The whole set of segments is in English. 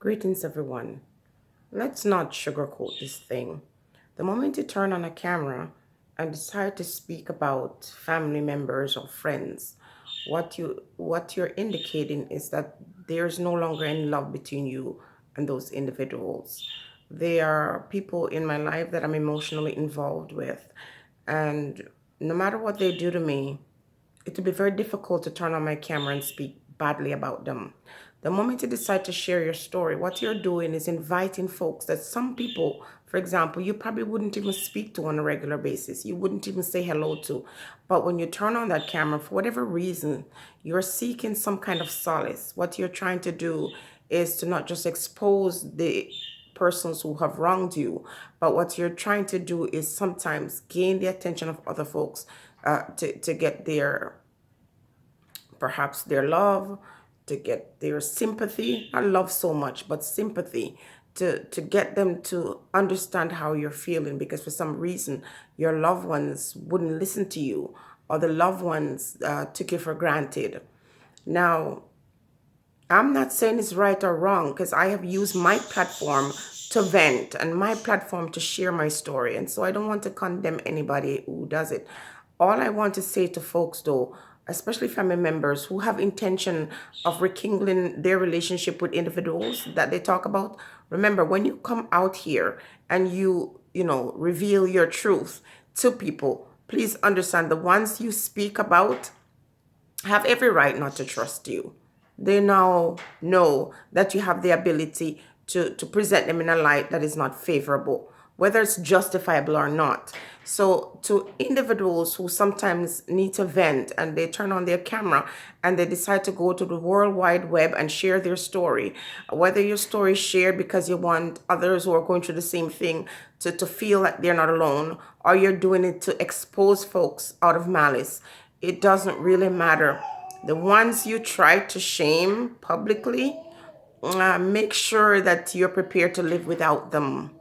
Greetings, everyone. Let's not sugarcoat this thing. The moment you turn on a camera and decide to speak about family members or friends, what you're indicating is that there's no longer any love between you and those individuals. They are people in my life that I'm emotionally involved with, and no matter what they do to me, it will be very difficult to turn on my camera and speak badly about them. The moment you decide to share your story, what you're doing is inviting folks that some people, for example, you probably wouldn't even speak to on a regular basis. You wouldn't even say hello to. But when you turn on that camera, for whatever reason, you're seeking some kind of solace. What you're trying to do is to not just expose the persons who have wronged you, but what you're trying to do is sometimes gain the attention of other folks to get their perhaps their love, to get their sympathy, not love so much, but sympathy, to get them to understand how you're feeling because for some reason your loved ones wouldn't listen to you or the loved ones took you for granted. Now, I'm not saying it's right or wrong because I have used my platform to vent and my platform to share my story. And so I don't want to condemn anybody who does it. All I want to say to folks, though, especially family members who have intention of rekindling their relationship with individuals that they talk about, remember when you come out here and you reveal your truth to people, please understand the ones you speak about have every right not to trust you. They now know that you have the ability to present them in a light that is not favorable, whether it's justifiable or not. So, to individuals who sometimes need to vent and they turn on their camera and they decide to go to the World Wide Web and share their story, whether your story is shared because you want others who are going through the same thing to feel like they're not alone, or you're doing it to expose folks out of malice, it doesn't really matter. The ones you try to shame publicly, make sure that you're prepared to live without them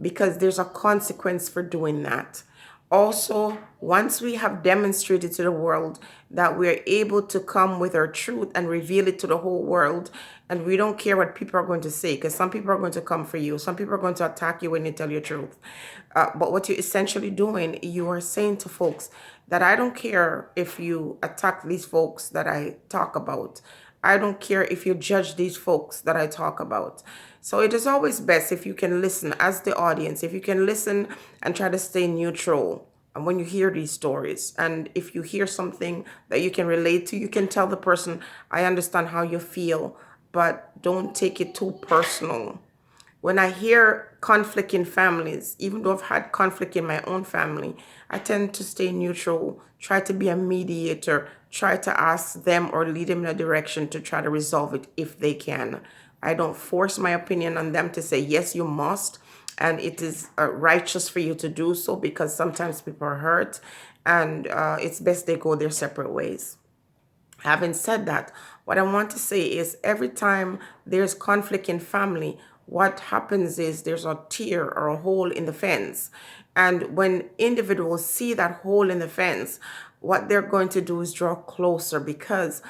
because there's a consequence for doing that. Also, once we have demonstrated to the world that we're able to come with our truth and reveal it to the whole world, and we don't care what people are going to say, because some people are going to come for you, some people are going to attack you when you tell your truth. But what you're essentially doing, you are saying to folks that I don't care if you attack these folks that I talk about. I don't care if you judge these folks that I talk about. So it is always best if you can listen as the audience, if you can listen and try to stay neutral. And when you hear these stories, and if you hear something that you can relate to, you can tell the person, I understand how you feel, but don't take it too personal. When I hear conflict in families, even though I've had conflict in my own family, I tend to stay neutral, try to be a mediator, try to ask them or lead them in a direction to try to resolve it if they can. I don't force my opinion on them to say, yes, you must, and it is righteous for you to do so because sometimes people are hurt, and it's best they go their separate ways. Having said that, what I want to say is every time there's conflict in family, what happens is there's a tear or a hole in the fence. And when individuals see that hole in the fence, what they're going to do is draw closer because,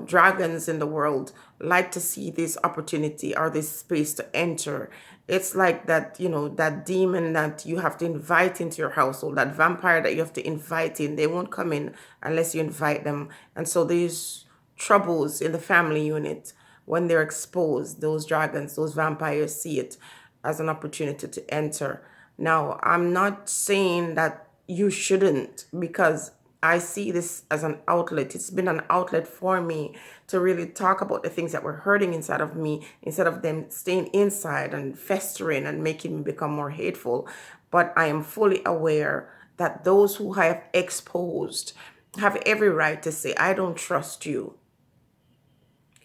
dragons in the world like to see this opportunity or this space to enter. It's like that, that demon that you have to invite into your household, that vampire that you have to invite in. They won't come in unless you invite them. And so these troubles in the family unit, when they're exposed, those dragons, those vampires see it as an opportunity to enter. Now, I'm not saying that you shouldn't because I see this as an outlet. It's been an outlet for me to really talk about the things that were hurting inside of me instead of them staying inside and festering and making me become more hateful. But I am fully aware that those who I have exposed have every right to say, I don't trust you.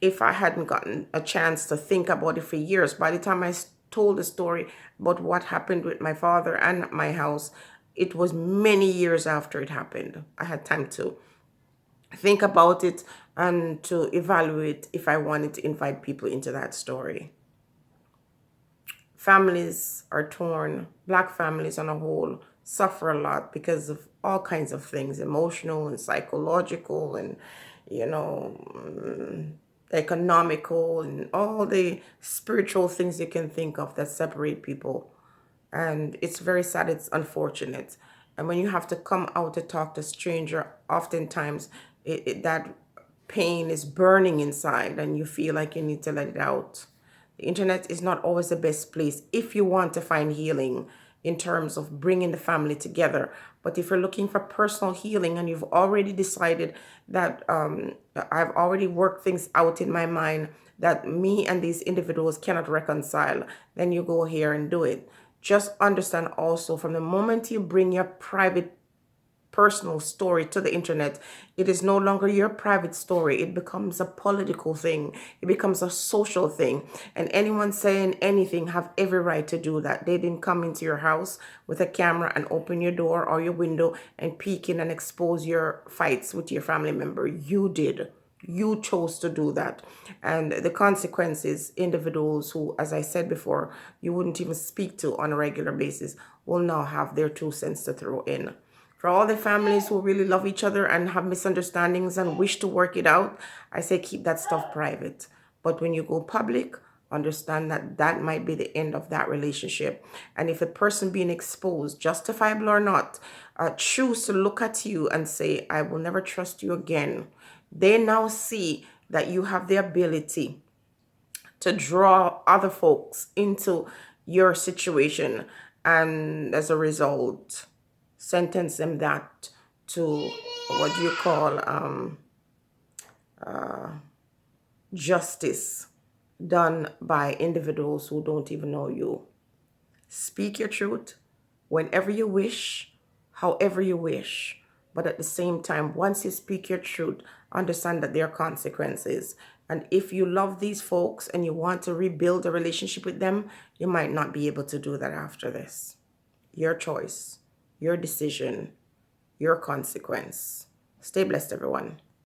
If I hadn't gotten a chance to think about it for years, by the time I told the story about what happened with my father and my house, it was many years after it happened. I had time to think about it and to evaluate if I wanted to invite people into that story. Families are torn. Black families on a whole suffer a lot because of all kinds of things, emotional and psychological and, you know, economical and all the spiritual things you can think of that separate people. And it's very sad, it's unfortunate. And when you have to come out to talk to stranger, oftentimes that pain is burning inside and you feel like you need to let it out. The internet is not always the best place if you want to find healing in terms of bringing the family together. But if you're looking for personal healing and you've already decided that I've already worked things out in my mind that me and these individuals cannot reconcile, then you go here and do it. Just understand also from the moment you bring your private personal story to the internet, it is no longer your private story. It becomes a political thing. It becomes a social thing. And anyone saying anything have every right to do that. They didn't come into your house with a camera and open your door or your window and peek in and expose your fights with your family member. You did. You chose to do that. And the consequences, individuals who, as I said before, you wouldn't even speak to on a regular basis, will now have their 2 cents to throw in. For all the families who really love each other and have misunderstandings and wish to work it out, I say keep that stuff private. But when you go public, understand that that might be the end of that relationship. And if the person being exposed, justifiable or not, choose to look at you and say, I will never trust you again, they now see that you have the ability to draw other folks into your situation, and as a result sentence them that to what do you call justice done by individuals who don't even know you. Speak your truth whenever you wish, however you wish. But at the same time, once you speak your truth, understand that there are consequences. And if you love these folks and you want to rebuild a relationship with them, you might not be able to do that after this. Your choice, your decision, your consequence. Stay blessed, everyone.